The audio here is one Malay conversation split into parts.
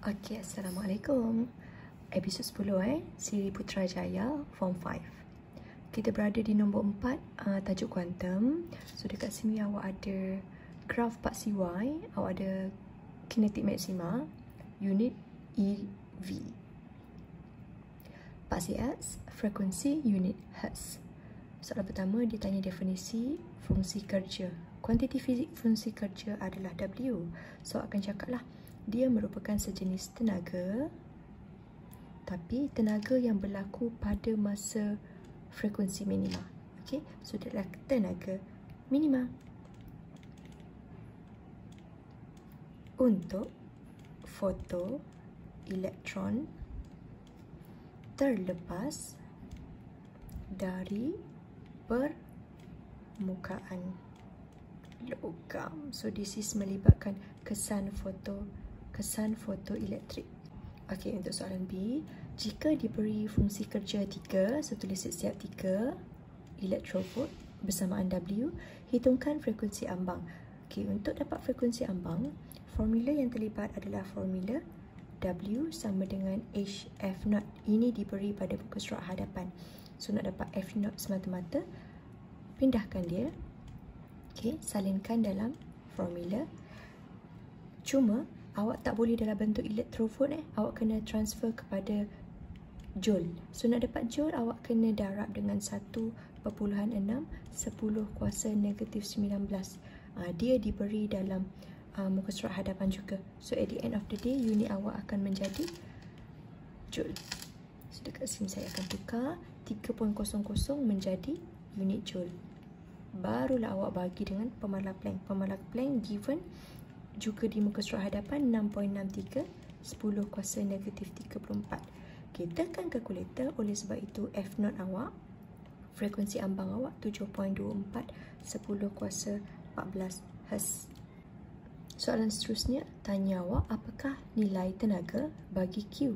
Okey, Assalamualaikum. Episod 10 Siri Putrajaya Form 5. Kita berada di nombor 4, tajuk kuantum. So dekat sini awak ada graf Pak CY, awak ada kinetik maksima, unit EV. Pak CS, frekuensi unit Hertz. Soalan pertama dia tanya definisi fungsi kerja. Kuantiti fizik fungsi kerja adalah W. So akan cakaplah dia merupakan sejenis tenaga, tapi tenaga yang berlaku pada masa frekuensi minima. Okey, so dia adalah tenaga minima. Untuk foto elektron terlepas dari permukaan logam. So this is melibatkan kesan fotoelektrik. Okey, untuk soalan B, jika diberi fungsi kerja 3, so tulis siap 3 elektrovolt bersamaan W, hitungkan frekuensi ambang. Okey, untuk dapat frekuensi ambang, formula yang terlibat adalah formula W sama dengan HF0. Ini diberi pada muka surat hadapan. So nak dapat F0 semata-mata, pindahkan dia. Okey, salinkan dalam formula. Cuma awak tak boleh dalam bentuk elektrovolt, awak kena transfer kepada joule. So nak dapat joule, awak kena darab dengan 1.6 10 kuasa negatif 19. Dia diberi dalam muka surat hadapan juga. So at the end of the day, unit awak akan menjadi joule. So dekat sini saya akan tukar 3.00 menjadi unit joule. Barulah awak bagi dengan pemalar Planck. Pemalar Planck given juga di muka surat hadapan 6.63 10 kuasa negatif 34. Okay, tekan kalkulator. Oleh sebab itu F0 awak, frekuensi ambang awak 7.24 10 kuasa 14 Hz. Soalan seterusnya tanya awak apakah nilai tenaga bagi Q.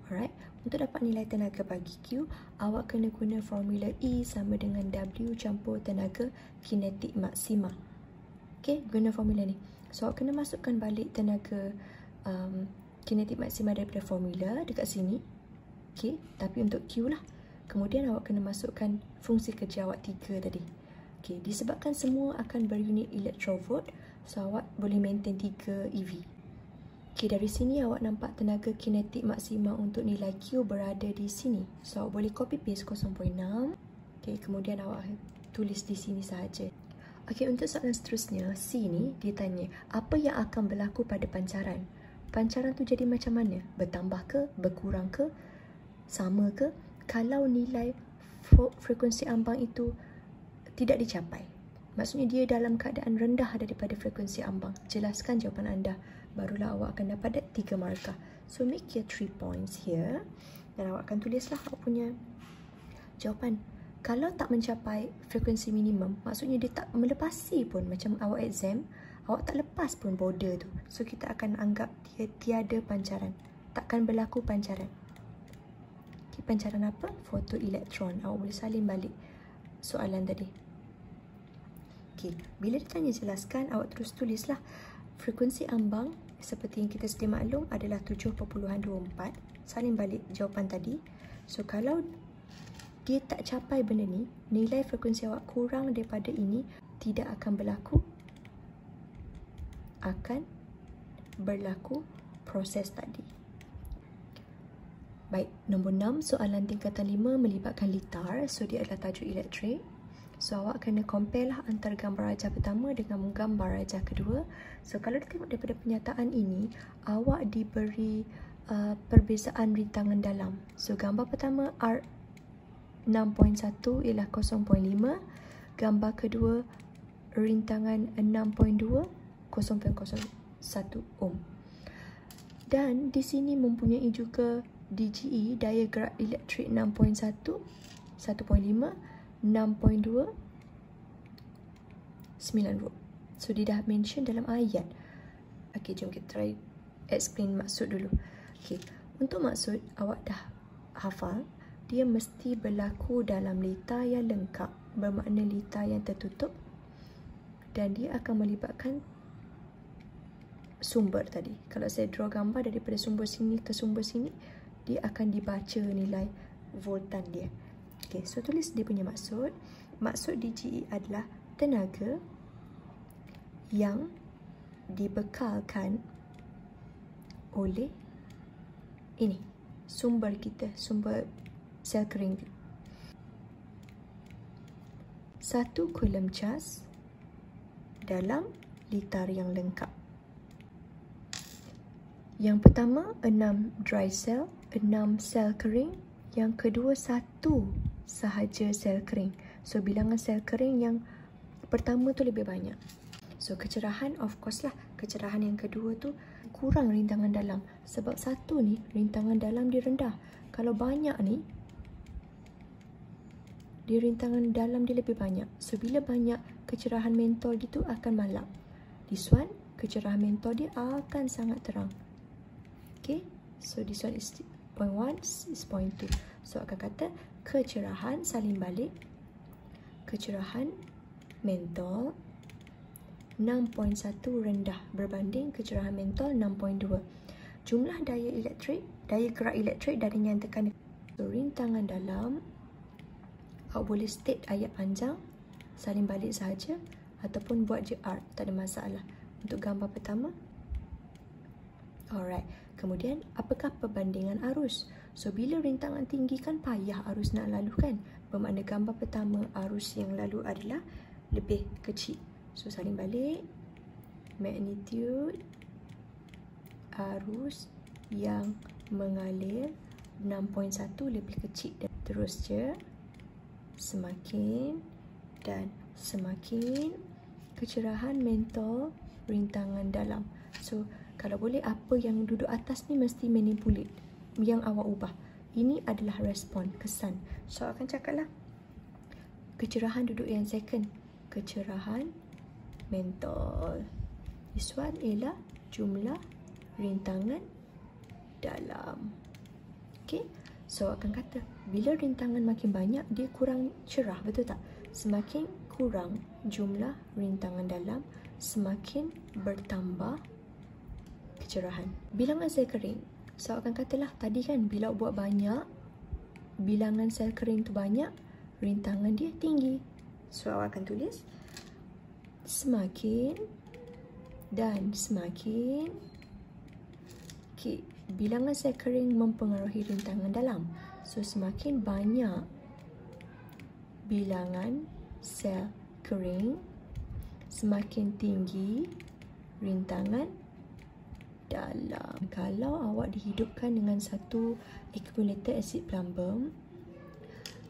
Alright, untuk dapat nilai tenaga bagi Q, awak kena guna formula E sama dengan W campur tenaga kinetik maksima. Okay, guna formula ni. So awak kena masukkan balik tenaga kinetik maksima daripada formula dekat sini. Okay, tapi untuk Q lah. Kemudian awak kena masukkan fungsi kerja awak 3 tadi. Okay, disebabkan semua akan berunit elektrovolt, so awak boleh maintain 3 EV. Okay, dari sini awak nampak tenaga kinetik maksima untuk nilai Q berada di sini. So awak boleh copy paste 0.6. Okay, kemudian awak tulis di sini sahaja. Okey, untuk soalan seterusnya, C ni dia tanya, apa yang akan berlaku pada pancaran? Pancaran tu jadi macam mana? Bertambah ke? Berkurang ke? Sama ke? Kalau nilai frekuensi ambang itu tidak dicapai, maksudnya dia dalam keadaan rendah daripada frekuensi ambang. Jelaskan jawapan anda. Barulah awak akan dapat 3 markah. So make your 3 points here. Dan awak akan tulislah awak punya jawapan. Kalau tak mencapai frekuensi minimum, maksudnya dia tak melepasi pun, macam awak exam, awak tak lepas pun border tu. So kita akan anggap dia tiada pancaran. Takkan berlaku pancaran. Okay, pancaran apa? Fotoelektron. Awak boleh salin balik soalan tadi. Okay, bila ditanya jelaskan, awak terus tulislah frekuensi ambang seperti yang kita sedia maklum adalah 7.24. Salin balik jawapan tadi. So kalau dia tak capai benda ni, nilai frekuensi awak kurang daripada ini, tidak akan berlaku. Akan berlaku proses tadi. Baik, nombor 6, soalan tingkatan 5 melibatkan litar. So dia adalah tajuk elektrik. So awak kena compare lah antara gambar rajah pertama dengan gambar rajah kedua. So kalau tengok daripada penyataan ini, awak diberi perbezaan rintangan dalam. So gambar pertama R 6.1 ialah 0.5. Gambar kedua rintangan 6.2 0.01 ohm. Dan di sini mempunyai juga DGE, daya gerak elektrik 6.1 1.5 6.2 9 volt. So dia dah mention dalam ayat. Okey, jom kita try explain maksud dulu. Okey, untuk maksud awak dah hafal. Dia mesti berlaku dalam litar yang lengkap, bermakna litar yang tertutup, dan dia akan melibatkan sumber tadi. Kalau saya draw gambar daripada sumber sini ke sumber sini, dia akan dibaca nilai voltan dia. Okay, so tulis dia punya maksud. Maksud DGE adalah tenaga yang dibekalkan oleh ini, sumber kita, sumber sel kering. 1 coulomb cas dalam litar yang lengkap. Yang pertama 6 dry cell, 6 sel kering. Yang kedua 1 sahaja sel kering. So bilangan sel kering yang pertama tu lebih banyak. So kecerahan, of course lah, kecerahan yang kedua tu kurang rintangan dalam. Sebab 1 ni rintangan dalam dia rendah. Kalau banyak ni, dia rintangan dalam dia lebih banyak. So bila banyak, kecerahan mentol dia tu akan malap. This one, kecerahan mentol dia akan sangat terang. Okay, so this one is 0.1, is 0.2. So akan kata kecerahan salin balik, kecerahan mentol 6.1 rendah berbanding kecerahan mentol 6.2. Jumlah daya elektrik, daya gerak elektrik dah dinyatakan. So rintangan dalam, awak boleh state ayat panjang, salin balik sahaja, ataupun buat je art, tak ada masalah. Untuk gambar pertama, alright. Kemudian, apakah perbandingan arus? So, bila rintangan tinggi kan payah arus nak lalu kan? Bermakna gambar pertama, arus yang lalu adalah lebih kecil. So, salin balik. Magnitude arus yang mengalir 6.1 lebih kecil. Dan terus je, semakin dan semakin kecerahan mentol rintangan dalam. So, kalau boleh apa yang duduk atas ni mesti manipulate, yang awak ubah. Ini adalah respon, kesan. So akan cakap lah, kecerahan duduk yang second, kecerahan mentol. This one ialah jumlah rintangan dalam. Okay, so akan kata bila rintangan makin banyak, dia kurang cerah, betul tak? Semakin kurang jumlah rintangan dalam, semakin bertambah kecerahan. Bilangan sel kering. So akan katalah tadi kan, bila buat banyak, bilangan sel kering tu banyak, rintangan dia tinggi. So awak akan tulis semakin dan semakin. Okay, bilangan sel kering mempengaruhi rintangan dalam. So semakin banyak bilangan sel kering, semakin tinggi rintangan dalam. Kalau awak dihidupkan dengan satu accumulator acid plumbum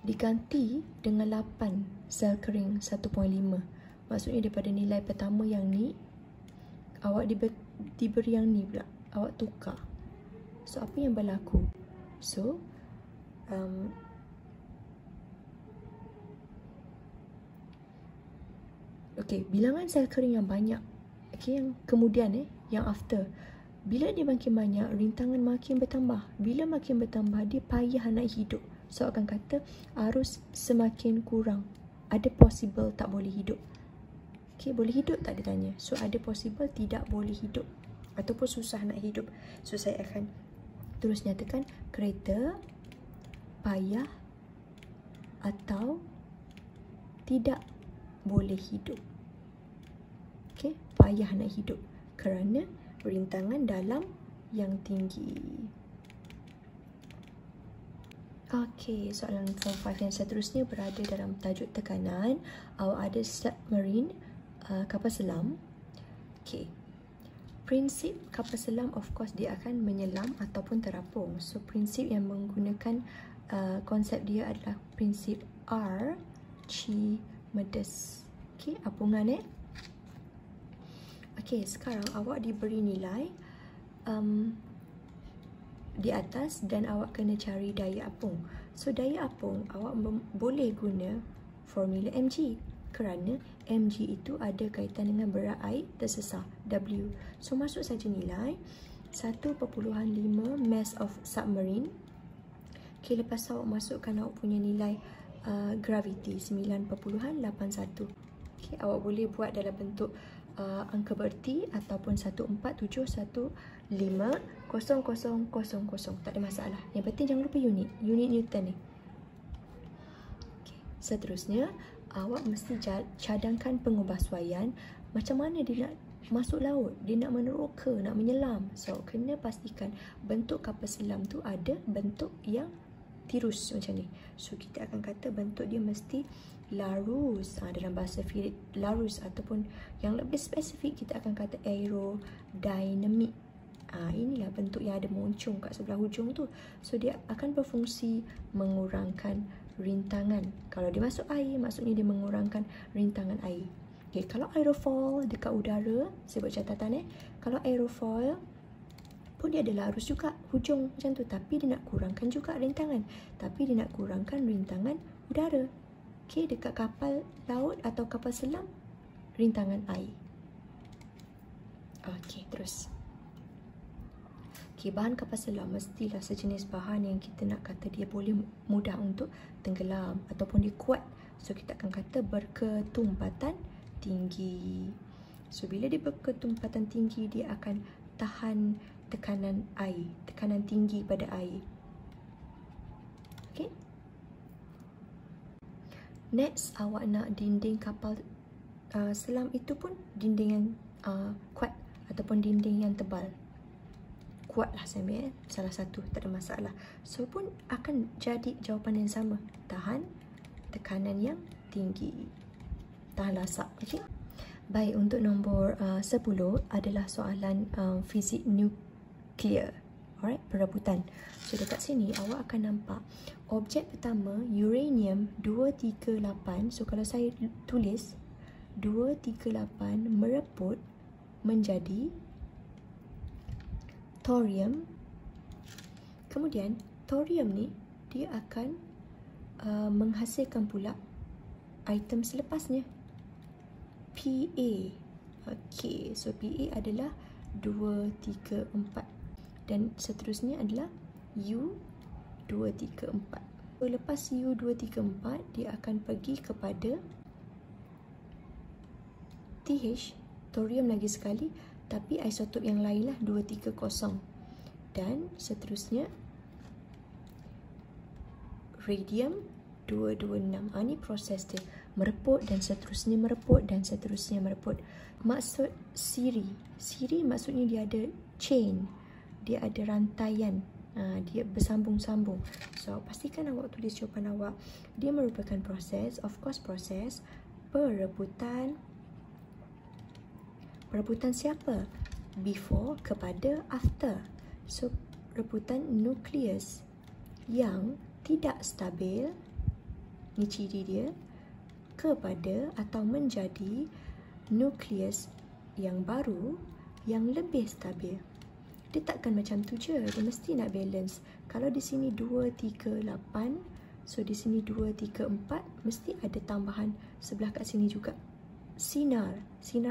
diganti dengan 8 sel kering 1.5, maksudnya daripada nilai pertama yang ni awak diberi yang ni pula, awak tukar. So apa yang berlaku? So okay, bilangan sel kering yang banyak, okay, yang kemudian yang after, bila dia makin banyak, rintangan makin bertambah. Bila makin bertambah, dia payah nak hidup. So akan kata arus semakin kurang. Ada possible tak boleh hidup. Okay, boleh hidup tak dia tanya. So ada possible tidak boleh hidup, ataupun susah nak hidup. So saya akan terus nyatakan kereta payah atau tidak boleh hidup. Okay, payah nak hidup kerana rintangan dalam yang tinggi. Okey, soalan form 5 yang seterusnya berada dalam tajuk tekanan. Awak ada submarine, kapal selam. Okey. Prinsip kapal selam, of course, dia akan menyelam ataupun terapung. So, prinsip yang menggunakan konsep dia adalah prinsip Archimedes. Okey, apungan Okey, sekarang awak diberi nilai di atas dan awak kena cari daya apung. So, daya apung awak boleh guna formula mg kerana mg itu ada kaitan dengan berat air tersesar, W. So, masuk saja nilai 1.5 mass of submarine. Okey, lepas awak masukkan awak punya nilai gravity 9.81. Okey, awak boleh buat dalam bentuk angka bererti ataupun 1471500000. Tak ada masalah. Yang penting jangan lupa unit Newton ni. Okay. Seterusnya, awak mesti cadangkan pengubahsuaian. Macam mana dia nak masuk laut, dia nak meneroka, nak menyelam. So, kena pastikan bentuk kapal selam tu ada bentuk yang tirus macam ni. So, kita akan kata bentuk dia mesti larus. Dalam bahasa fizik larus, ataupun yang lebih spesifik kita akan kata aerodynamic. Inilah bentuk yang ada moncong kat sebelah hujung tu. So, dia akan berfungsi mengurangkan rintangan. Kalau dia masuk air, maksudnya dia mengurangkan rintangan air. Okay, kalau aerofoil dekat udara, saya buat catatan kalau aerofoil pun dia ada larus juga hujung macam tu, tapi dia nak kurangkan juga rintangan, tapi dia nak kurangkan rintangan udara. Okay, dekat kapal laut atau kapal selam, rintangan air. Okay, terus. Okay, bahan kapal selam mestilah sejenis bahan yang kita nak kata dia boleh mudah untuk tenggelam ataupun dia kuat. So, kita akan kata berketumpatan tinggi. So, bila dia berketumpatan tinggi, dia akan tahan tekanan air, tekanan tinggi pada air. Okay. Next, awak nak dinding kapal selam itu pun dinding yang kuat ataupun dinding yang tebal. Kuat lah saya ambil, salah satu, tak ada masalah. So, pun akan jadi jawapan yang sama. Tahan tekanan yang tinggi. Tahan lasak. Okay? Baik, untuk nombor 10 adalah soalan fizik nuklear. Alright, perebutan. So, dekat sini awak akan nampak objek pertama uranium 238. So, kalau saya tulis 238 merebut menjadi thorium. Kemudian thorium ni dia akan menghasilkan pula item selepasnya, Pa. Okey, so Pa adalah 234 dan seterusnya adalah U234. So, lepas U234 dia akan pergi kepada TH, thorium lagi sekali, tapi isotop yang lain lah 230. Dan seterusnya radium 226. Ini proses dia, mereput dan seterusnya mereput dan seterusnya mereput. Maksud siri maksudnya dia ada chain, dia ada rantaian, dia bersambung-sambung. So, pastikan awak tulis jawapan awak. Dia merupakan proses, of course proses perebutan. Perebutan siapa? Before kepada after. So, rebutan nukleus yang tidak stabil, ni ciri dia, kepada atau menjadi nukleus yang baru yang lebih stabil. Dia takkan macam tu je, dia mesti nak balance. Kalau di sini 238, so di sini 234, mesti ada tambahan sebelah kat sini juga. Sinar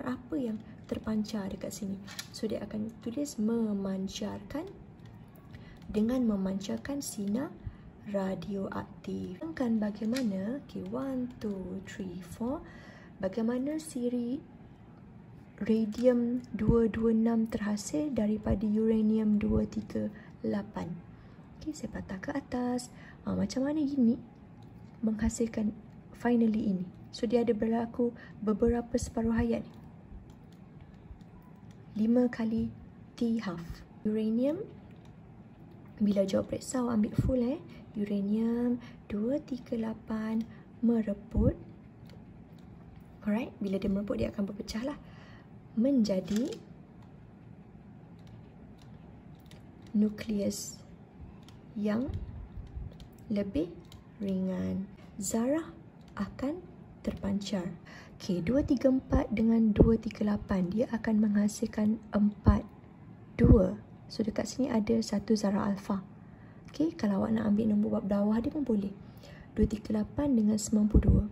apa yang terpancar dekat sini. So, dia akan tulis memancarkan, dengan memancarkan sinar radioaktif. Kan bagaimana, okay, 1, 2, 3, 4, bagaimana siri radium 226 terhasil daripada uranium 238. Okay, saya patah ke atas. Macam mana ini menghasilkan finally ini. So, dia ada berlaku beberapa separuh hayat ni. 5 kali T-half. Uranium, bila jawab periksa awak ambil full uranium 238 mereput. Alright, bila dia mereput dia akan berpecah lah menjadi nukleus yang lebih ringan. Zarah akan terpancar. Okey, 234 dengan 238 dia akan menghasilkan 42. So, dekat sini ada satu zarah alfa. Okey, kalau awak nak ambil nombor bawah dia pun boleh. 238 dengan 92.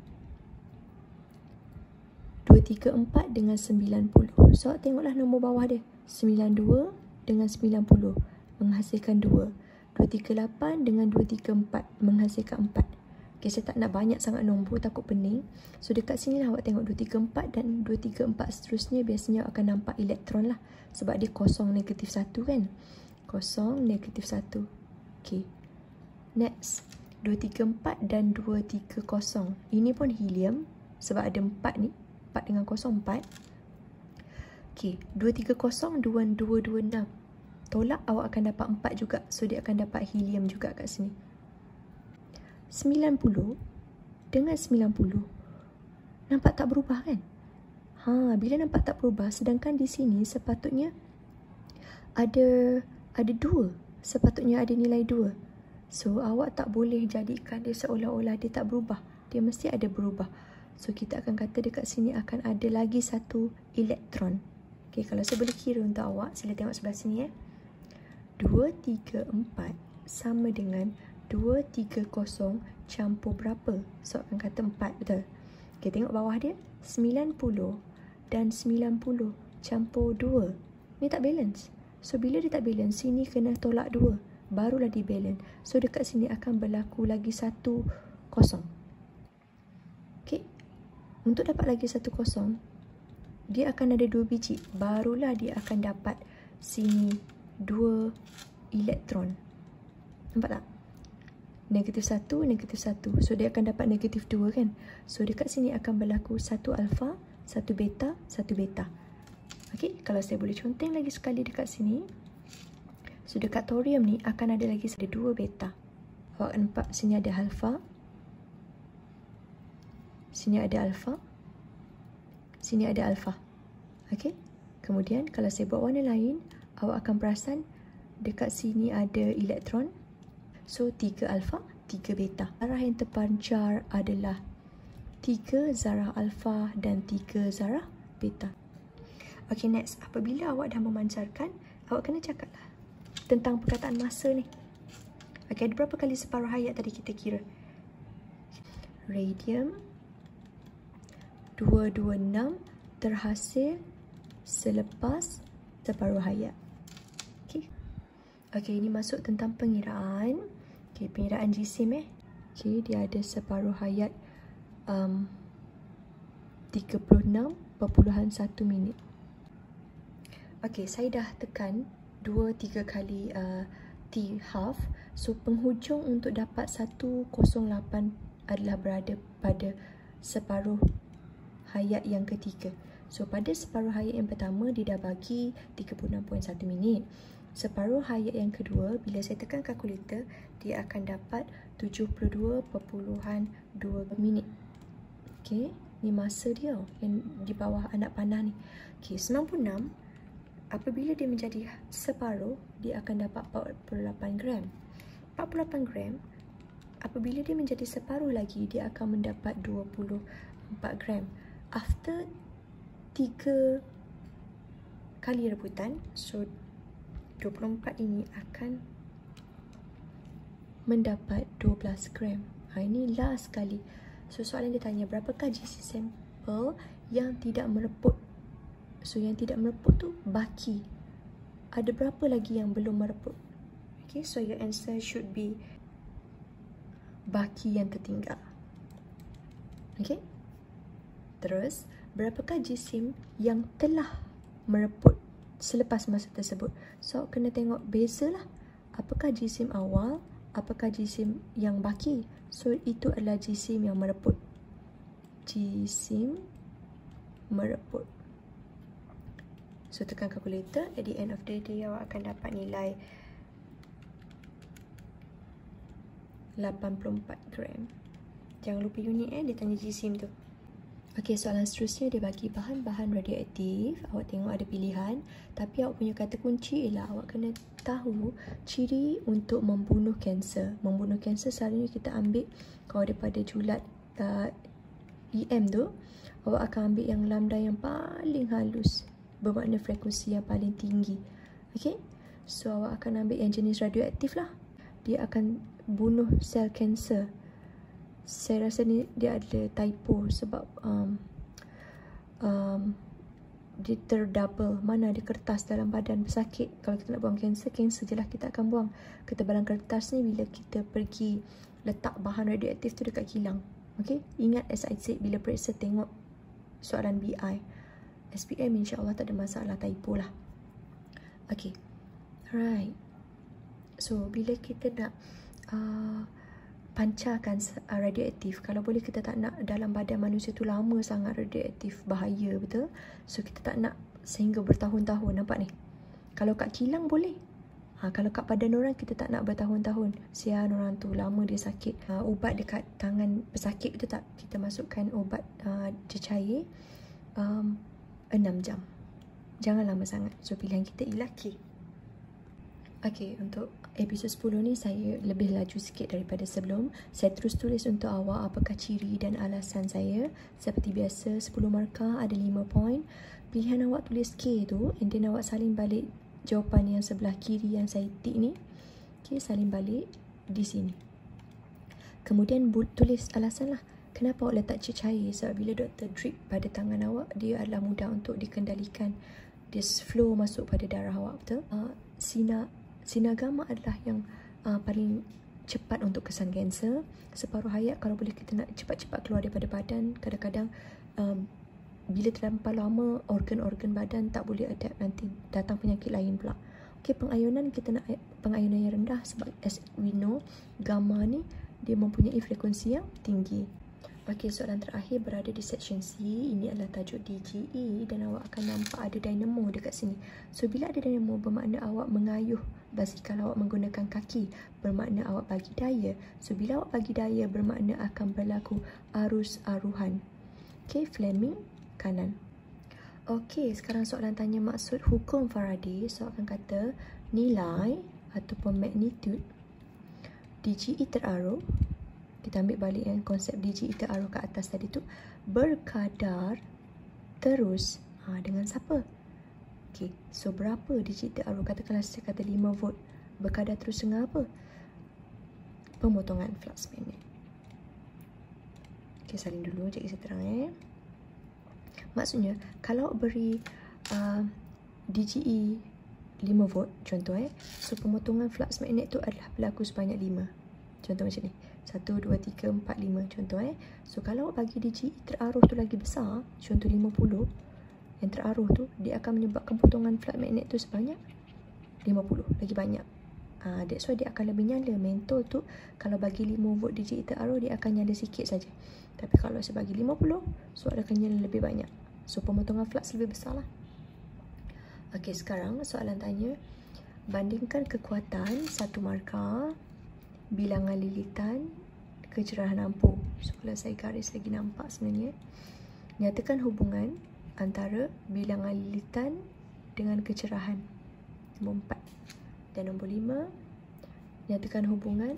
234 dengan 90. So, tengoklah nombor bawah dia. 92 dengan 90 menghasilkan 2. 238 dengan 234 menghasilkan 4. Okay, saya tak nak banyak sangat nombor, takut pening. So dekat sini lah awak tengok 234 dan 234 seterusnya biasanya akan nampak elektron lah. Sebab dia kosong negatif 1 kan. Kosong negatif 1. Okay. Next. 234 dan 230. Ini pun helium. Sebab ada 4 ni. 4 dengan kosong 4. Okay. 230 dan 226. Tolak awak akan dapat 4 juga. So dia akan dapat helium juga kat sini. 90 dengan 90 nampak tak berubah kan? Bila nampak tak berubah, sedangkan di sini sepatutnya ada 2. Sepatutnya ada nilai 2. So awak tak boleh jadikan dia seolah-olah dia tak berubah. Dia mesti ada berubah. So kita akan kata dekat sini akan ada lagi satu elektron. Okay, kalau saya boleh kira untuk awak, sila tengok sebelah sini 2, 3, 4 sama dengan 230 campur berapa? So akan kata 4, betul? Okay, tengok bawah dia. 90 dan 90 campur 2. Ni tak balance. So bila dia tak balance, sini kena tolak 2. Barulah di balance. So dekat sini akan berlaku lagi 1 kosong. Okay. Untuk dapat lagi 1 kosong, dia akan ada 2 biji. Barulah dia akan dapat sini 2 elektron. Nampak tak? Negatif 1, negatif 1. So, dia akan dapat negatif 2 kan? So, dekat sini akan berlaku 1 alfa, 1 beta, 1 beta. Okay, kalau saya boleh conteng lagi sekali dekat sini. So, dekat thorium ni akan ada lagi 2 beta. Awak nampak sini ada alfa. Sini ada alfa. Sini ada alfa. Okay. Kemudian, kalau saya buat warna lain, awak akan perasan dekat sini ada elektron. So, 3 alfa, 3 beta. Zarah yang terpancar adalah 3 zarah alfa dan 3 zarah beta. Okay, next. Apabila awak dah memancarkan, awak kena cakap lah tentang perkataan masa ni. Okay, ada berapa kali separuh hayat tadi kita kira? Radium 226 terhasil selepas separuh hayat. Okay. Okay, ini masuk tentang pengiraan. Okay, pengiraan jisim Okay, dia ada separuh hayat 36.1 minit. Okay, saya dah tekan 2-3 kali T half. So, penghujung untuk dapat 108 adalah berada pada separuh hayat yang ketiga. So, pada separuh hayat yang pertama, dia dah bagi 36.1 minit. Separuh hayat yang kedua, bila saya tekan kalkulator, dia akan dapat 72.2 minit. Okay, ni masa dia yang di bawah anak panah ni. Okay, 96, apabila dia menjadi separuh, dia akan dapat 48 gram. 48 gram, apabila dia menjadi separuh lagi, dia akan mendapat 24 gram. After 3 kali rebutan, so 24 ini akan mendapat 12 gram. Ini last sekali. So, soalan dia tanya, berapakah GC sampel yang tidak mereput? So, yang tidak mereput tu baki. Ada berapa lagi yang belum mereput? Okay, so your answer should be baki yang tertinggal. Okay. Terus, berapakah jisim yang telah mereput selepas masa tersebut? So, kena tengok beza lah. Apakah jisim awal? Apakah jisim yang baki? So, itu adalah jisim yang mereput. Jisim mereput. So, tekan kalkulator. At the end of the day, awak akan dapat nilai 84 gram. Jangan lupa unit dia tanya jisim tu. Okey, soalan seterusnya dia bagi bahan-bahan radioaktif. Awak tengok ada pilihan. Tapi awak punya kata kunci ialah awak kena tahu ciri untuk membunuh kanser. Membunuh kanser selalunya kita ambil kalau daripada julat EM tu, awak akan ambil yang lambda yang paling halus. Bermakna frekuensi yang paling tinggi. Okey? So, awak akan ambil yang jenis radioaktif lah. Dia akan bunuh sel kanser. Saya rasa ni dia ada typo sebab dia terdouble. Mana ada kertas dalam badan pesakit. Kalau kita nak buang kanser je lah kita akan buang. Ketebalan kertas ni bila kita pergi letak bahan radioaktif tu dekat kilang. Okay, ingat as I said, bila periksa tengok soalan BI, SPM insyaAllah tak ada masalah, typo lah. Okay, alright. So, bila kita nak pancarkan radioaktif, kalau boleh kita tak nak dalam badan manusia tu lama sangat radioaktif, bahaya betul. So, kita tak nak sehingga bertahun-tahun, nampak ni? Kalau kat kilang boleh. Kalau kat badan orang kita tak nak bertahun-tahun. Sian orang tu, lama dia sakit. Ubat dekat tangan pesakit betul tak? Kita masukkan ubat cecair 6 jam. Jangan lama sangat. So, pilihan kita ialah K. Okay, untuk episod 10 ni saya lebih laju sikit daripada sebelum. Saya terus tulis untuk awak apakah ciri dan alasan saya. Seperti biasa, 10 markah ada 5 poin. Pilihan awak tulis K tu, and then awak salin balik jawapan yang sebelah kiri yang saya tik ni. Okay, salin balik di sini. Kemudian tulis alasan lah. Kenapa awak letak cecair? Sebab bila doktor drip pada tangan awak, dia adalah mudah untuk dikendalikan. This flow masuk pada darah awak, betul? Sinar gamma adalah yang paling cepat untuk kesan kanser. Separuh hayat kalau boleh kita nak cepat-cepat keluar daripada badan. Kadang-kadang bila terlampau lama organ-organ badan tak boleh adapt, nanti datang penyakit lain pula. Okey, pengayunan kita nak pengayunan yang rendah sebab as we know gamma ni dia mempunyai frekuensi yang tinggi. Okey, soalan terakhir berada di section C. Ini adalah tajuk DGE dan awak akan nampak ada dynamo dekat sini. So bila ada dynamo bermakna awak mengayuh basikal awak menggunakan kaki, bermakna awak bagi daya. So bila awak bagi daya bermakna akan berlaku arus aruhan. Okey, Fleming kanan. Okey, sekarang soalan tanya maksud hukum Faraday. So akan kata nilai ataupun magnitude DGE teraruh. Kita ambil balik yang konsep DGE teraruh ke atas tadi tu, berkadar terus dengan siapa? Okey, so berapa DGE teraruh? Katakanlah saya kata 5 volt. Berkadar terus dengan apa? Pemotongan flux magnet. Okey, salin dulu, cikgu saya terang Maksudnya, kalau beri DGE 5 volt, contoh so pemotongan flux magnet tu adalah berlaku sebanyak 5. Contoh macam ni. 1, 2, 3, 4, 5. Contoh so kalau bagi DGE teraruh tu lagi besar, contoh 50, yang teraruh tu, dia akan menyebabkan potongan flux magnet tu sebanyak 50, lagi banyak. That's why dia akan lebih nyala. Mentol tu, kalau bagi 5 volt DGE teraruh, dia akan nyala sikit saja. Tapi kalau saya bagi 50, so dia akan nyala lebih banyak. So, pemotongan flux lebih besar lah. Okey, sekarang soalan tanya. Bandingkan kekuatan 1 markah, bilangan lilitan, kecerahan lampu. So, kalau saya garis lagi nampak sebenarnya. Nyatakan hubungan antara bilangan lilitan dengan kecerahan. Nombor 4. Dan nombor 5, nyatakan hubungan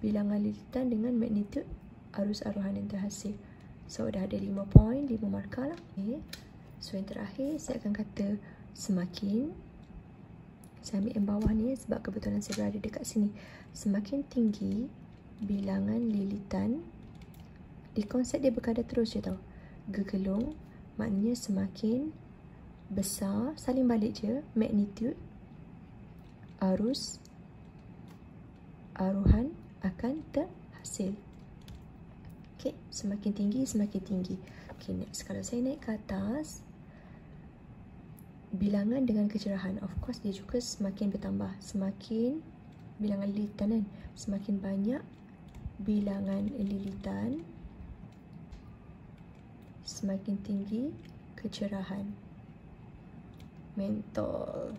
bilangan lilitan dengan magnitude arus aruhan yang terhasil. So, dah ada 5 poin, 5 markah lah. Okay. So, yang terakhir, saya akan kata semakin, saya ambil yang bawah ni sebab kebetulan saya berada dekat sini. Semakin tinggi bilangan lilitan, di konsep dia berkadar terus je tau. Gegelung, maknanya semakin besar, salin balik je, magnitude arus aruhan akan terhasil. Okay, semakin tinggi, semakin tinggi. Okay, next. Kalau saya naik ke atas, bilangan dengan kecerahan, of course dia juga semakin bertambah. Semakin bilangan lilitan kan, semakin banyak bilangan lilitan, semakin tinggi kecerahan. Mentol.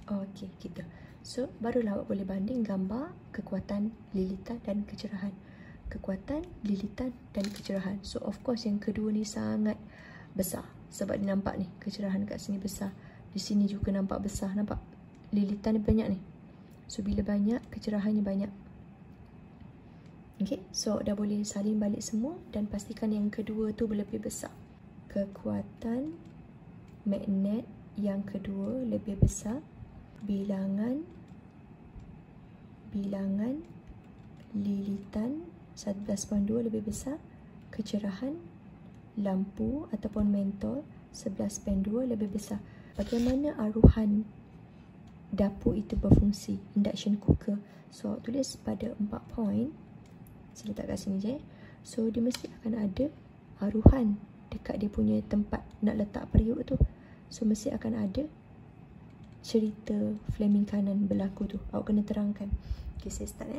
Okay, gitu. So, barulah awak boleh banding gambar kekuatan lilitan dan kecerahan. Kekuatan lilitan dan kecerahan. So, of course yang kedua ni sangat besar. Sebab dia nampak ni, kecerahan kat sini besar. Di sini juga nampak besar. Nampak? Lilitan ni banyak ni. So, bila banyak, kecerahannya banyak. Okay, so dah boleh salin balik semua dan pastikan yang kedua tu lebih besar. Kekuatan magnet yang kedua lebih besar. Bilangan lilitan 11.2 lebih besar. Kecerahan lampu ataupun mentol 11.2 lebih besar. Bagaimana aruhan dapur itu berfungsi? Induction cooker. So, tulis pada 4 poin. Saya letak kat sini je. So dia mesti akan ada aruhan dekat dia punya tempat nak letak periuk tu. So mesti akan ada cerita Fleming kanan berlaku tu. Awak kena terangkan. Okay, saya start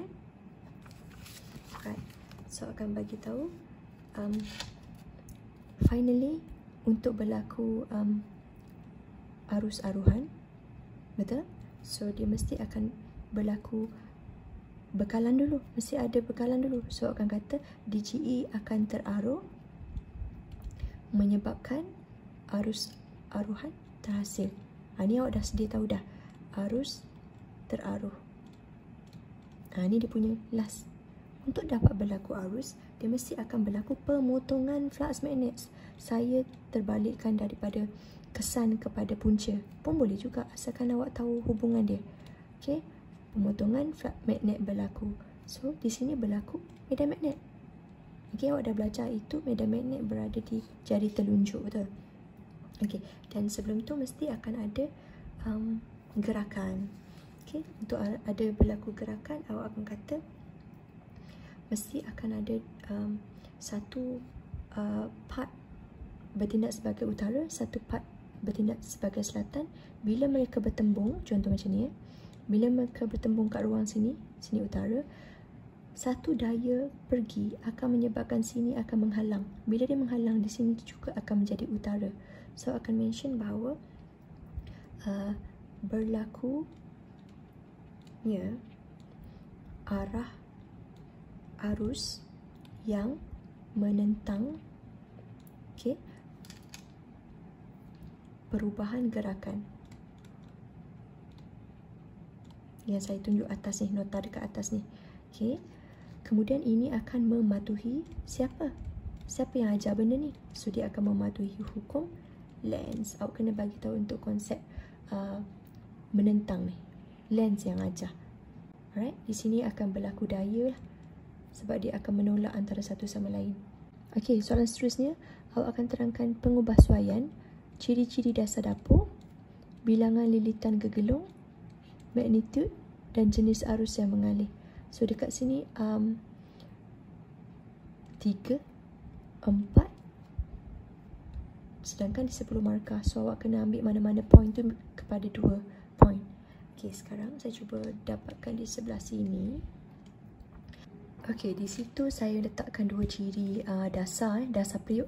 Right. So akan bagi tahu finally untuk berlaku arus aruhan. Betul? So dia mesti akan berlaku bekalan dulu. Mesti ada bekalan dulu. So akan kata DGE akan teraruh menyebabkan arus aruhan terhasil. Ni awak dah sedia tahu dah. Arus teraruh. Ni dia punya last. Untuk dapat berlaku arus, dia mesti akan berlaku pemotongan flux magnet. Saya terbalikkan daripada kesan kepada punca. Pun boleh juga asalkan awak tahu hubungan dia. Okey. Pemotongan flux magnet berlaku. So, di sini berlaku medan magnet. Okey, awak dah belajar itu medan magnet berada di jari telunjuk, betul? Okey, dan sebelum tu mesti akan ada gerakan. Okey, untuk ada berlaku gerakan, awak akan kata mesti akan ada satu part bertindak sebagai utara, satu part bertindak sebagai selatan. Bila mereka bertembung, contoh macam ni bila mereka bertembung kat ruang sini, sini utara, satu daya pergi akan menyebabkan sini akan menghalang. Bila dia menghalang, di sini juga akan menjadi utara. So akan mention bahawa berlaku arah arus yang menentang perubahan gerakan. Yang saya tunjuk atas ni, nota dekat atas ni. Kemudian ini akan mematuhi siapa? Siapa yang ajar benda ni? So dia akan mematuhi hukum Lenz. Awak kena bagi tahu untuk konsep menentang ni. Lenz yang ajar. Alright, di sini akan berlaku daya lah. Sebab dia akan menolak antara satu sama lain. Okey, soalan seterusnya, awak akan terangkan pengubahsuaian, ciri-ciri dasar dapur, bilangan lilitan gegelung, magnitude dan jenis arus yang mengalir. So dekat sini 3, 4, sedangkan di 10 markah. So awak kena ambil mana-mana point tu kepada 2 point. Okey, sekarang saya cuba dapatkan di sebelah sini. Okey, di situ saya letakkan 2 ciri dasar periuk.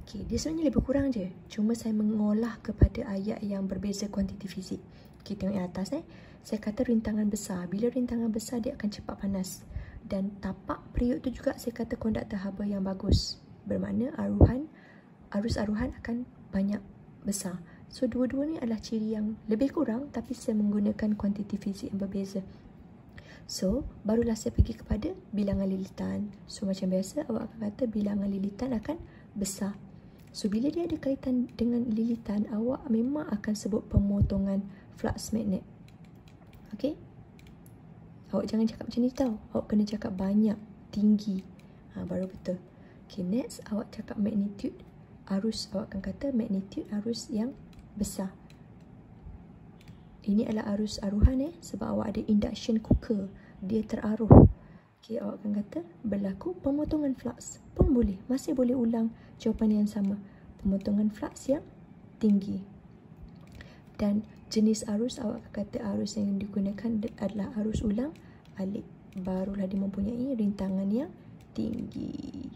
Okey, dia sebenarnya lebih kurang je. Cuma saya mengolah kepada ayat yang berbeza kuantiti fizik. Okey, tengok yang atas Saya kata rintangan besar. Bila rintangan besar, dia akan cepat panas. Dan tapak periuk tu juga saya kata konduktor haba yang bagus. Bermakna arus aruhan akan banyak besar. So, dua-dua ni adalah ciri yang lebih kurang, tapi saya menggunakan kuantiti fizik yang berbeza. So, barulah saya pergi kepada bilangan lilitan. So, macam biasa, awak akan kata bilangan lilitan akan besar. So, bila dia ada kaitan dengan lilitan, awak memang akan sebut pemotongan flux magnet. Okey? Awak jangan cakap macam ni tau. Awak kena cakap banyak, tinggi. Baru betul. Okey, next, awak cakap magnitude arus. Awak akan kata magnitude arus yang besar. Ini adalah arus aruhan sebab awak ada induction cooker. Dia teraruh. Okey, awak akan kata berlaku pemotongan flux. Pun boleh. Masih boleh ulang jawapan yang sama. Pemotongan flux yang tinggi. Dan jenis arus, awak akan kata arus yang digunakan adalah arus ulang alik. Barulah dia mempunyai rintangan yang tinggi.